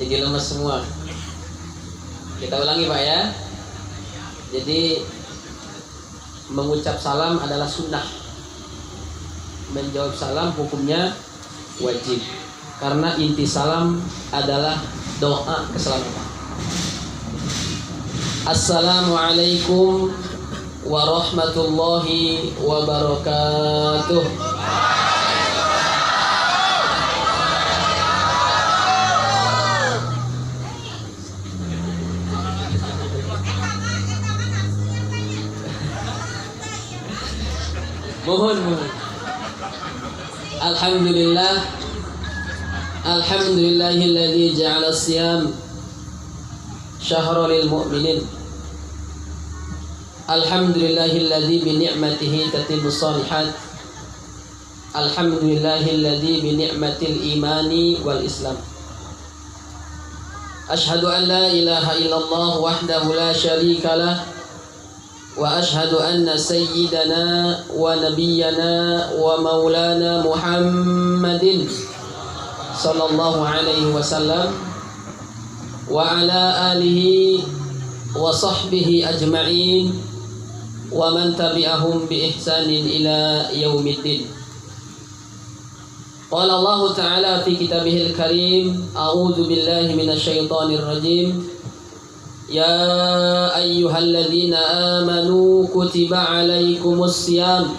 Jadi lemes semua. Kita ulangi Pak ya. Jadi mengucap salam adalah sunnah. Menjawab salam hukumnya wajib. Karena inti salam adalah doa keselamatan. Assalamualaikum warahmatullahi wabarakatuh. Mohon. Alhamdulillahilladzi ja'ala as-siyam syahra lil mu'minin. Alhamdulillahilladzi bi ni'matihi tatimmu shalihat. Alhamdulillahilladzi bi ni'matil imani wal islam. Asyhadu an la ilaha illallah wahdahu la syarika lah. Wa ashhadu anna sayyidana wa nabiyyana wa maulana Muhammadin sallallahu alaihi wasallam wa ala alihi wa sahbihi ajma'in wa man tabi'ahum bi ihsanin ila yaumiddin. Qala Allah ta'ala fi kitabihil karim, a'udzu billahi minasyaitonir rajim. Ya ayyuhalladzina amanu kutiba alaikumus siyam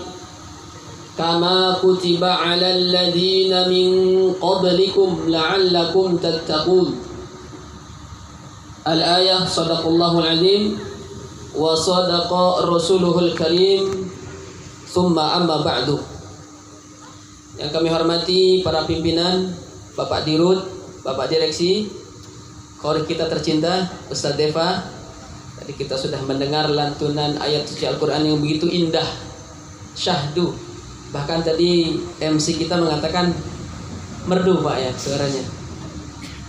kama kutiba alal ladzina min qablikum la'allakum tattaqun. Al-ayah. Shadaqallahul azim wa shadaqa rasuluhul karim. Tsumma amma ba'du. Yang kami hormati para pimpinan, Bapak Dirut, Bapak Direksi, Qori kita tercinta Ustaz Deva. Tadi kita sudah mendengar lantunan ayat suci Al-Quran yang begitu indah, syahdu. Bahkan tadi MC kita mengatakan merdu Pak ya suaranya.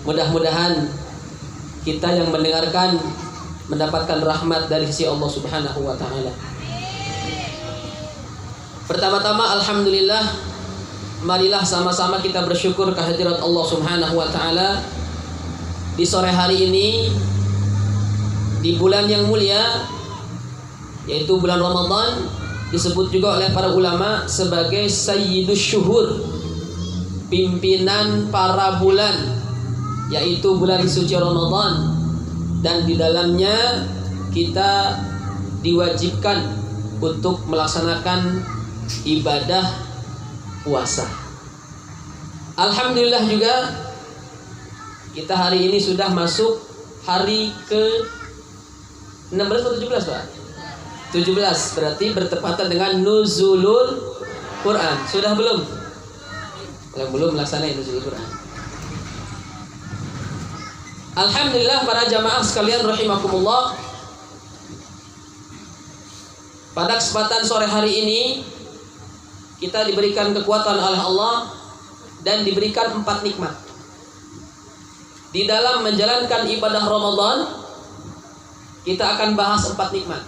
Mudah-mudahan kita yang mendengarkan mendapatkan rahmat dari sisi Allah Subhanahu wa ta'ala. Pertama-tama alhamdulillah, marilah sama-sama kita bersyukur kehadirat Allah Subhanahu wa ta'ala di sore hari ini, di bulan yang mulia, yaitu bulan Ramadan, disebut juga oleh para ulama sebagai Sayyidus Syuhur, pimpinan para bulan, yaitu bulan suci Ramadan. Dan di dalamnya kita diwajibkan untuk melaksanakan ibadah puasa. Alhamdulillah juga kita hari ini sudah masuk hari ke 16 atau 17 Pak? 17, berarti bertepatan dengan Nuzulul Quran. Sudah belum? Belum melaksanakan Nuzulul Quran. Alhamdulillah para jamaah sekalian rahimakumullah. Pada kesempatan sore hari ini kita diberikan kekuatan oleh Allah dan diberikan 4 nikmat di dalam menjalankan ibadah Ramadan. Kita akan bahas 4 nikmat.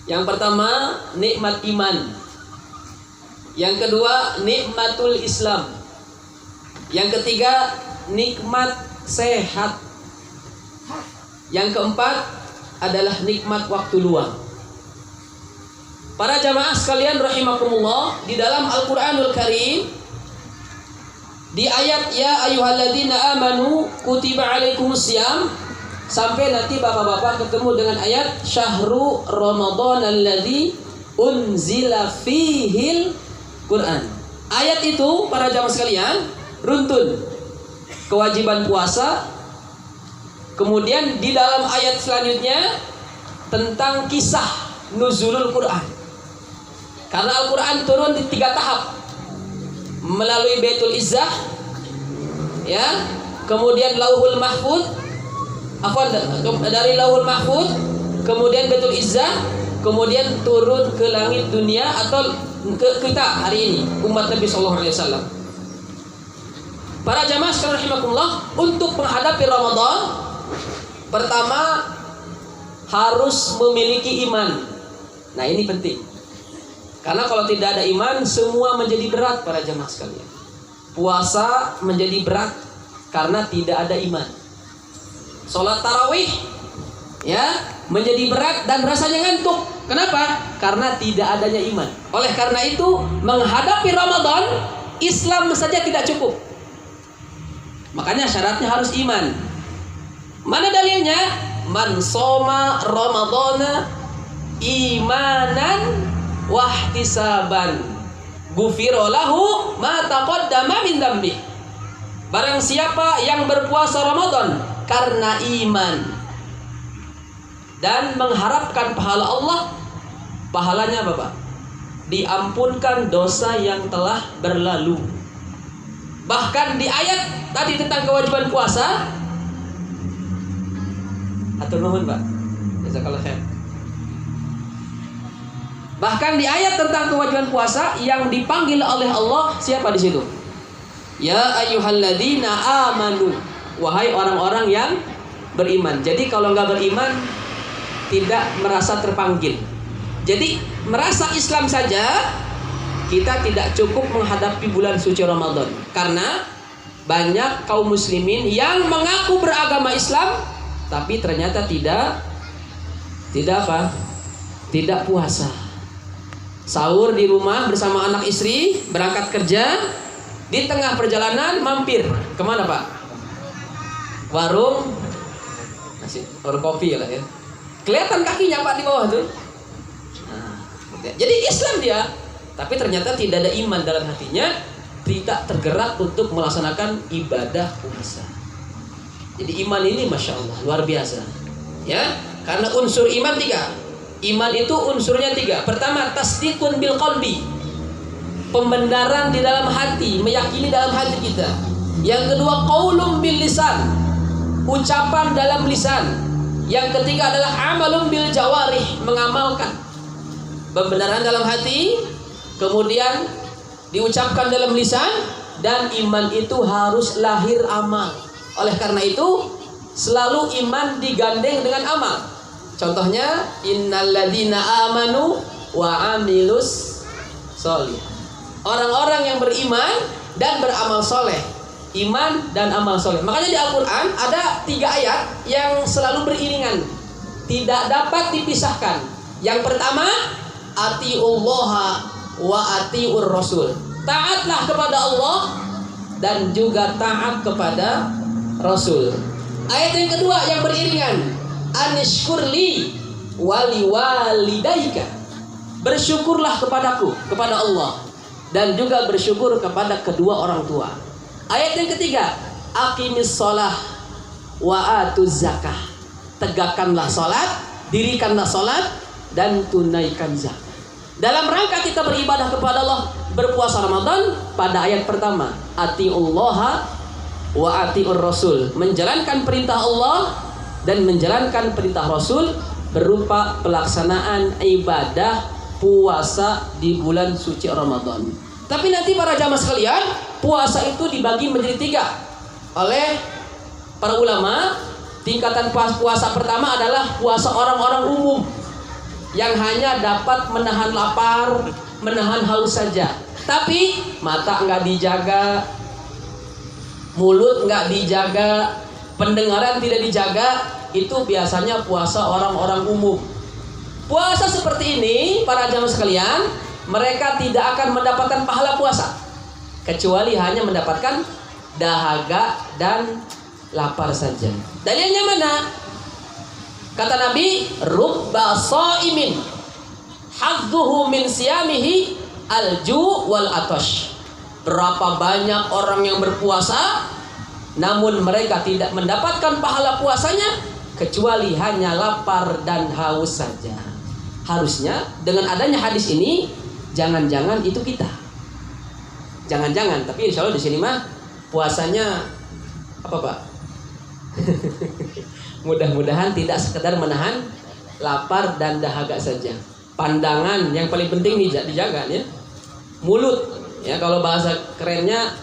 Yang pertama, nikmat iman. Yang kedua, nikmatul Islam. Yang ketiga, nikmat sehat. Yang keempat adalah nikmat waktu luang. Para jamaah sekalian rahimakumullah, di dalam Al-Qur'anul Karim, di ayat ya ayyuhalladzina amanu kutiba alaikumus syiyam, sampai nanti bapak-bapak ketemu dengan ayat syahru Ramadan alladzi unzila fihil Quran. Ayat itu para jamaah sekalian runtun kewajiban puasa. Kemudian di dalam ayat selanjutnya tentang kisah nuzulul Quran. Karena Al-Quran turun di 3 tahap. Melalui Baitul Izzah, ya, kemudian Lauhul Mahfud, dari Lauhul Mahfud, kemudian Baitul Izzah, kemudian turun ke langit dunia atau ke kita hari ini, umat Nabi Sallallahu Alaihi Wasallam. Para jamaah sekalian rahimakumullah, untuk menghadapi Ramadan, pertama harus memiliki iman. Nah ini penting. Karena kalau tidak ada iman, semua menjadi berat para jamaah sekalian. Puasa menjadi berat, karena tidak ada iman. Sholat tarawih ya menjadi berat dan rasanya ngantuk. Kenapa? Karena tidak adanya iman. Oleh karena itu menghadapi Ramadan, Islam saja tidak cukup. Makanya syaratnya harus iman. Mana dalilnya? Man soma Ramadana imanan wahtisaban ghufira lahu ma taqaddama min dzambi. Barang siapa yang berpuasa Ramadan karena iman dan mengharapkan pahala Allah, pahalanya apa, Pak? Diampunkan dosa yang telah berlalu. Bahkan di ayat tadi tentang kewajiban puasa, atur nuhun, Pak. Jazakallahu khair. Bahkan di ayat tentang kewajiban puasa yang dipanggil oleh Allah, siapa di situ? Ya ayyuhalladzina amanu, wahai orang-orang yang beriman. Jadi kalau nggak beriman tidak merasa terpanggil. Jadi merasa Islam saja kita tidak cukup menghadapi bulan suci Ramadan. Karena banyak kaum muslimin yang mengaku beragama Islam tapi ternyata tidak apa? Tidak puasa. Sahur di rumah bersama anak istri, berangkat kerja, di tengah perjalanan mampir kemana, Pak? Warung kopi lah ya. Kelihatan kakinya, Pak, di bawah tuh. Nah, jadi Islam dia, tapi ternyata tidak ada iman dalam hatinya, tidak tergerak untuk melaksanakan ibadah puasa. Jadi iman ini masya Allah luar biasa, ya. Karena unsur iman 3. Iman itu unsurnya 3. Pertama, tasdiqun bil qalbi, pembenaran di dalam hati, meyakini dalam hati kita. Yang kedua, qaulun bil lisan, ucapan dalam lisan. Yang ketiga adalah amalun bil jawarih, mengamalkan. Pembenaran dalam hati, kemudian diucapkan dalam lisan, dan iman itu harus lahir amal. Oleh karena itu selalu iman digandeng dengan amal. Contohnya innalladzina amanu wa amilus sholih. Orang-orang yang beriman dan beramal soleh. Iman dan amal soleh. Makanya di Al-Quran ada 3 ayat yang selalu beriringan, tidak dapat dipisahkan. Yang pertama, atiullaha wa atiur rasul. Taatlah kepada Allah dan juga taat kepada Rasul. Ayat yang kedua yang beriringan, anishkurli wali walidaika. Bersyukurlah kepadaku, kepada Allah, dan juga bersyukur kepada kedua orang tua. Ayat yang ketiga, aqimis sholah wa atuz zakah. Tegakkanlah sholat, dirikanlah sholat, dan tunaikan zakat. Dalam rangka kita beribadah kepada Allah, berpuasa Ramadan, pada ayat pertama, atiullaha wa atiur rasul, menjalankan perintah Allah dan menjalankan perintah Rasul berupa pelaksanaan ibadah puasa di bulan suci Ramadan. Tapi nanti para jamaah sekalian, puasa itu dibagi menjadi 3 oleh para ulama. Tingkatan puasa pertama adalah puasa orang-orang umum yang hanya dapat menahan lapar, menahan haus saja. Tapi mata nggak dijaga, mulut nggak dijaga, pendengaran tidak dijaga, itu biasanya puasa orang-orang umum. Puasa seperti ini, para jamaah sekalian, mereka tidak akan mendapatkan pahala puasa, kecuali hanya mendapatkan dahaga dan lapar saja. Dalilnya mana? Kata Nabi, rubba shaimin hadzuhu min siyamihi alju wal atash. Berapa banyak orang yang berpuasa namun mereka tidak mendapatkan pahala puasanya kecuali hanya lapar dan haus saja. Harusnya dengan adanya hadis ini, jangan-jangan itu kita. Jangan-jangan, tapi insya Allah di sini mah puasanya apa, Pak? Mudah-mudahan tidak sekedar menahan lapar dan dahaga saja. Pandangan yang paling penting dijaga ya. Mulut ya, kalau bahasa kerennya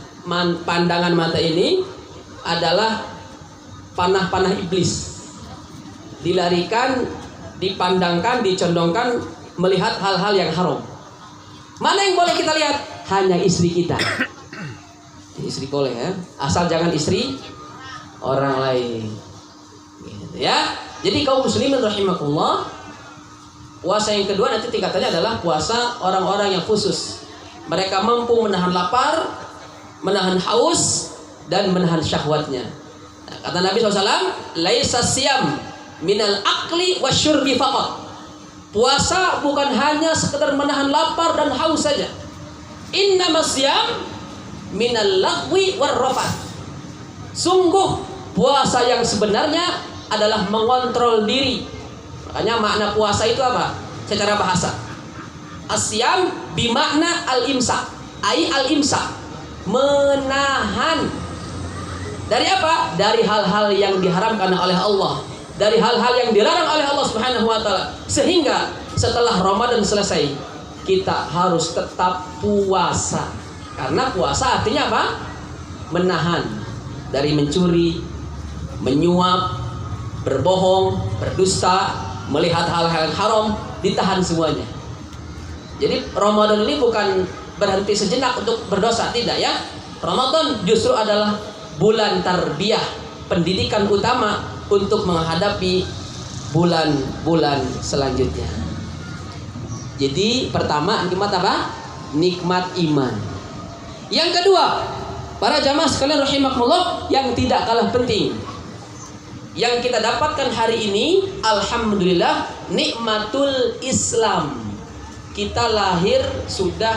pandangan mata ini adalah panah-panah iblis. Dilarikan, dipandangkan, dicondongkan melihat hal-hal yang haram. Mana yang boleh kita lihat? Hanya istri kita. Istri boleh ya, asal jangan istri orang lain. Gitu ya. Jadi kaum muslimin rahimakumullah, puasa yang kedua nanti tingkatannya adalah puasa orang-orang yang khusus. Mereka mampu menahan lapar, menahan haus, dan menahan syahwatnya. Nah, kata Nabi SAW, laisa siyam minal akli wasyurbi faqat. Puasa bukan hanya sekedar menahan lapar dan haus saja. Innamas siyam minal lagwi warrafat. Sungguh puasa yang sebenarnya adalah mengontrol diri. Makanya makna puasa itu apa? Secara bahasa, asyam bimakna al-imsak, ai al-imsak, menahan dari apa? Dari hal-hal yang diharamkan oleh Allah, dari hal-hal yang dilarang oleh Allah Subhanahu wa taala. Sehingga setelah Ramadan selesai, kita harus tetap puasa. Karena puasa artinya apa? Menahan dari mencuri, menyuap, berbohong, berdusta, melihat hal-hal yang haram, ditahan semuanya. Jadi Ramadan ini bukan berhenti sejenak untuk berdosa, tidak ya. Ramadan justru adalah bulan tarbiyah, pendidikan utama untuk menghadapi bulan-bulan selanjutnya. Jadi pertama nikmat apa? Nikmat iman. Yang kedua, para jamaah sekalian rahimakumullah, yang tidak kalah penting yang kita dapatkan hari ini, alhamdulillah, nikmatul Islam. Kita lahir sudah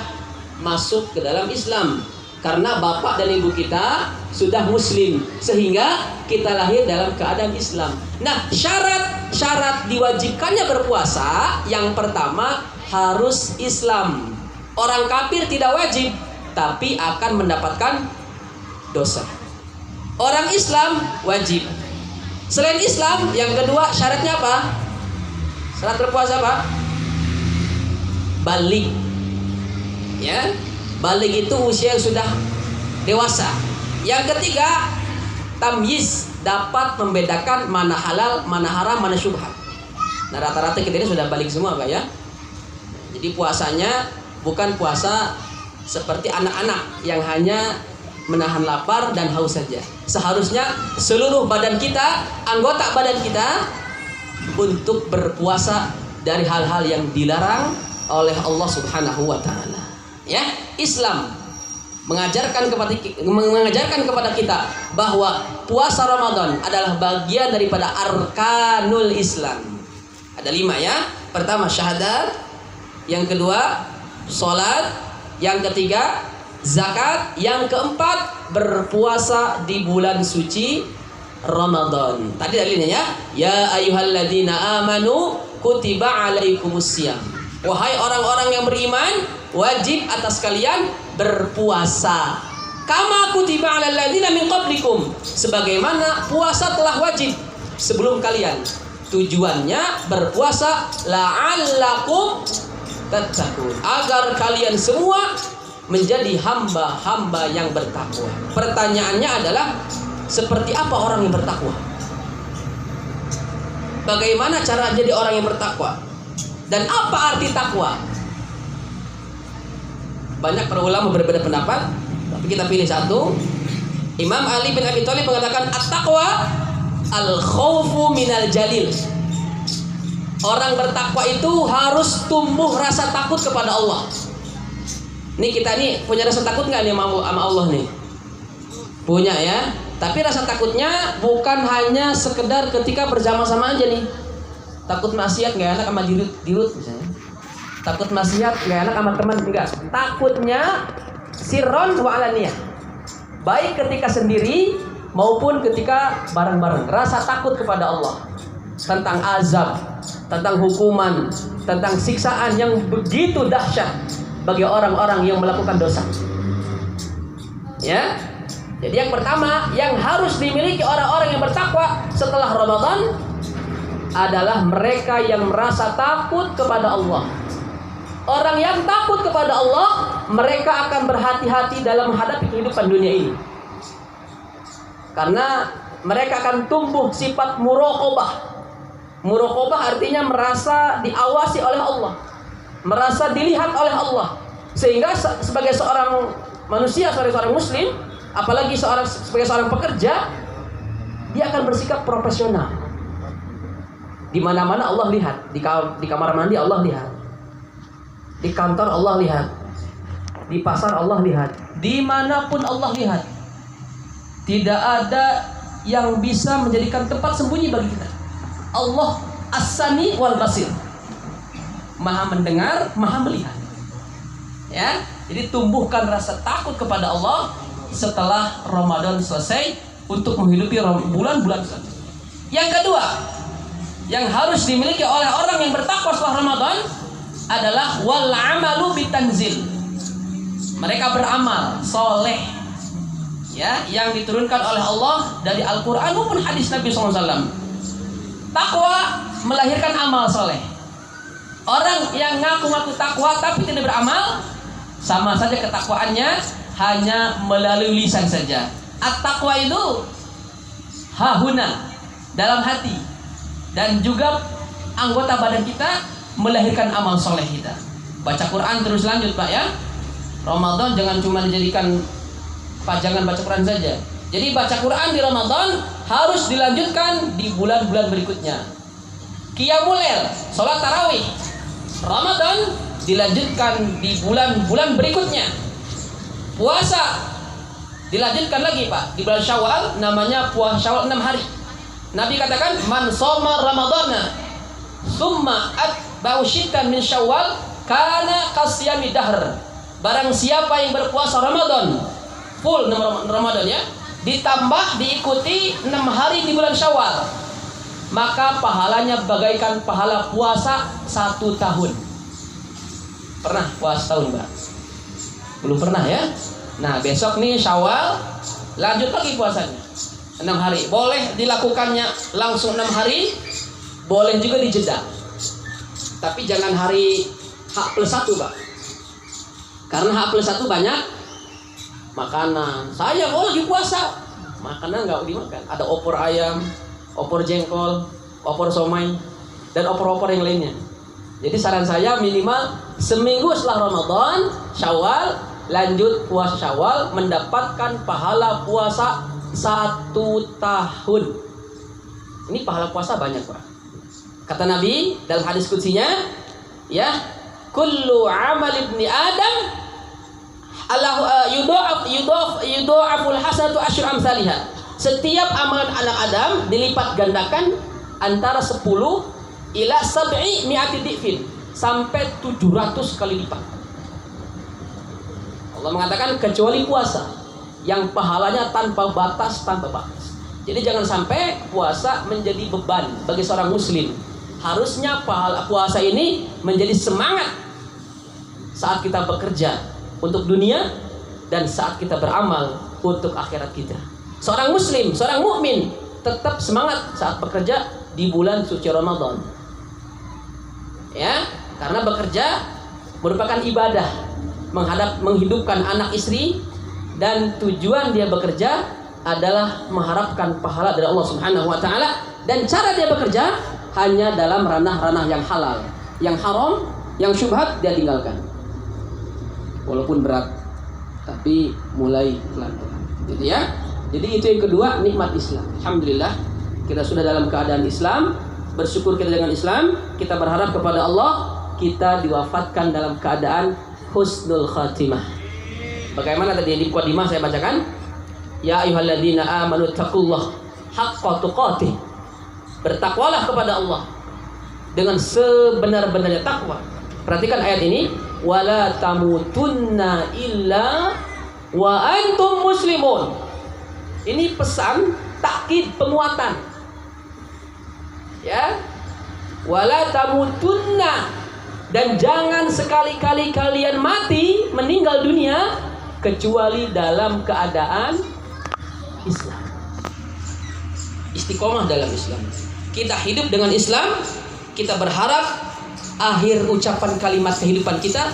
masuk ke dalam Islam karena bapak dan ibu kita sudah muslim, sehingga kita lahir dalam keadaan Islam. Nah, syarat diwajibkannya berpuasa, yang pertama harus Islam. Orang kafir tidak wajib, tapi akan mendapatkan dosa. Orang Islam wajib. Selain Islam, yang kedua syaratnya apa? Syarat berpuasa apa? Baligh. Ya, baligh itu usia yang sudah dewasa. Yang ketiga, tamyiz, dapat membedakan mana halal, mana haram, mana syubhat. Nah, rata-rata kita ini sudah baligh semua, Pak ya. Jadi puasanya bukan puasa seperti anak-anak yang hanya menahan lapar dan haus saja. Seharusnya seluruh badan kita, anggota badan kita, untuk berpuasa dari hal-hal yang dilarang oleh Allah Subhanahu wa taala. Ya, Islam mengajarkan kepada kita bahwa puasa Ramadan adalah bagian daripada arkanul Islam. Ada 5 ya. Pertama syahadat, yang kedua salat, yang ketiga zakat, yang keempat berpuasa di bulan suci Ramadan. Tadi dalilnya ya, ya ayyuhalladzina amanu kutiba alaikumusiyam. Wahai orang-orang yang beriman, wajib atas kalian berpuasa. Kama kutiba alal ladzina min qablikum, sebagaimana puasa telah wajib sebelum kalian. Tujuannya berpuasa la'allakum tattaqun, agar kalian semua menjadi hamba-hamba yang bertakwa. Pertanyaannya adalah, seperti apa orang yang bertakwa? Bagaimana cara jadi orang yang bertakwa? Dan apa arti takwa? Banyak para ulama berbeda pendapat, tapi kita pilih satu. Imam Ali bin Abi Thalib mengatakan, at-taqwa al-khawfu minal jalil. Orang bertakwa itu harus tumbuh rasa takut kepada Allah. Nih kita nih punya rasa takut nggak nih sama Allah nih? Punya ya. Tapi rasa takutnya bukan hanya sekedar ketika bersama-sama aja nih. Takut maksiat nggak enak sama dirut misalnya. Takut maksiat nggak enak sama teman, enggak. Takutnya sirron wa alaniyah. Baik ketika sendiri maupun ketika bareng-bareng. Rasa takut kepada Allah tentang azab, tentang hukuman, tentang siksaan yang begitu dahsyat bagi orang-orang yang melakukan dosa. Ya. Jadi yang pertama yang harus dimiliki orang-orang yang bertakwa setelah Ramadan adalah mereka yang merasa takut kepada Allah. Orang yang takut kepada Allah, mereka akan berhati-hati dalam menghadapi kehidupan dunia ini. Karena mereka akan tumbuh sifat muraqabah. Muraqabah artinya merasa diawasi oleh Allah, merasa dilihat oleh Allah. Sehingga sebagai seorang manusia, sebagai seorang muslim, apalagi sebagai seorang pekerja, dia akan bersikap profesional. Di mana-mana Allah lihat, di kamar mandi Allah lihat, di kantor Allah lihat, di pasar Allah lihat, dimanapun Allah lihat. Tidak ada yang bisa menjadikan tempat sembunyi bagi kita. Allah As-Sami wal Basir, Maha mendengar, Maha melihat. Ya, jadi tumbuhkan rasa takut kepada Allah setelah Ramadan selesai untuk menghidupi bulan-bulan selanjutnya. Yang kedua, yang harus dimiliki oleh orang yang bertakwa setelah Ramadan adalah wal amalu bitanzil. Mereka beramal soleh, ya, yang diturunkan oleh Allah dari Al-Quran maupun hadis Nabi SAW. Takwa melahirkan amal soleh. Orang yang ngaku-ngaku takwa tapi tidak beramal, sama saja ketakwaannya hanya melalui lisan saja. At-taqwa itu hahuna, dalam hati, dan juga anggota badan kita melahirkan amal soleh kita. Baca Quran terus lanjut Pak ya. Ramadan jangan cuma dijadikan pajangan baca Quran saja. Jadi baca Quran di Ramadan harus dilanjutkan di bulan-bulan berikutnya. Qiyamul Lail, sholat tarawih Ramadan dilanjutkan di bulan-bulan berikutnya. Puasa dilanjutkan lagi Pak di bulan Syawal, namanya puasa Syawal 6 hari. Nabi katakan man shoma ramadhana summa atba'u syittan min Syawal kana qasyami dahr. Barang siapa yang berpuasa Ramadan full Ramadan ya, ditambah diikuti 6 hari di bulan Syawal, maka pahalanya bagaikan pahala puasa 1 tahun. Pernah puasa tahun Mbak? Belum pernah ya? Nah besok nih Syawal, lanjut lagi puasanya 6 hari. Boleh dilakukannya langsung 6 hari, boleh juga dijeda. Tapi jangan hari H+1 Pak, karena H+1 banyak makanan. Saya lagi puasa, makanan nggak dimakan. Ada opor ayam, opor jengkol, opor somai, dan opor-opor yang lainnya. Jadi saran saya minimal seminggu setelah Ramadan Syawal, lanjut puasa Syawal, mendapatkan pahala puasa 1 tahun. Ini pahala puasa banyak Pak. Kata Nabi dalam hadis qudsinya, ya, kullu amal ibni Adam Allah yudha'aful hasanatu asyru amsalihha. Setiap amalan anak Adam dilipat gandakan antara 10 ila 7 mi'ati dhifin, sampai 700 kali lipat. Allah mengatakan kecuali puasa yang pahalanya tanpa batas. Jadi jangan sampai puasa menjadi beban bagi seorang muslim. Harusnya pahala puasa ini menjadi semangat saat kita bekerja untuk dunia dan saat kita beramal untuk akhirat kita. Seorang muslim, seorang mukmin tetap semangat saat bekerja di bulan suci Ramadan. Ya, karena bekerja merupakan ibadah, menghidupkan anak istri, dan tujuan dia bekerja adalah mengharapkan pahala dari Allah Subhanahu wa taala, dan cara dia bekerja hanya dalam ranah-ranah yang halal. Yang haram, yang syubhat dia tinggalkan. Walaupun berat, tapi mulai pelan-pelan. Gitu ya. Jadi itu yang kedua, nikmat Islam. Alhamdulillah kita sudah dalam keadaan Islam, bersyukur kita dengan Islam, kita berharap kepada Allah kita diwafatkan dalam keadaan husnul khatimah. Bagaimana tadi di mukadimah saya bacakan? Ya ayyuhalladzina amanu taqullah haqqa tuqatih. Bertakwalah kepada Allah dengan sebenar-benarnya takwa. Perhatikan ayat ini, wala tamutunna illa wa antum muslimun. Ini pesan, takkid, penguatan. Ya. Wala tamutunna, dan jangan sekali-kali kalian mati, meninggal dunia kecuali dalam keadaan Islam. Istiqomah dalam Islam. Kita hidup dengan Islam, kita berharap akhir ucapan kalimat kehidupan kita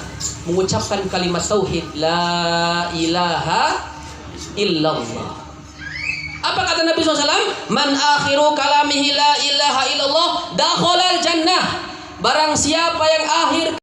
mengucapkan kalimat tauhid, la ilaha illallah. Apa kata Nabi SAW? Man akhiru kalamihi la ilaha illallah dakhalal jannah. Barang siapa yang akhir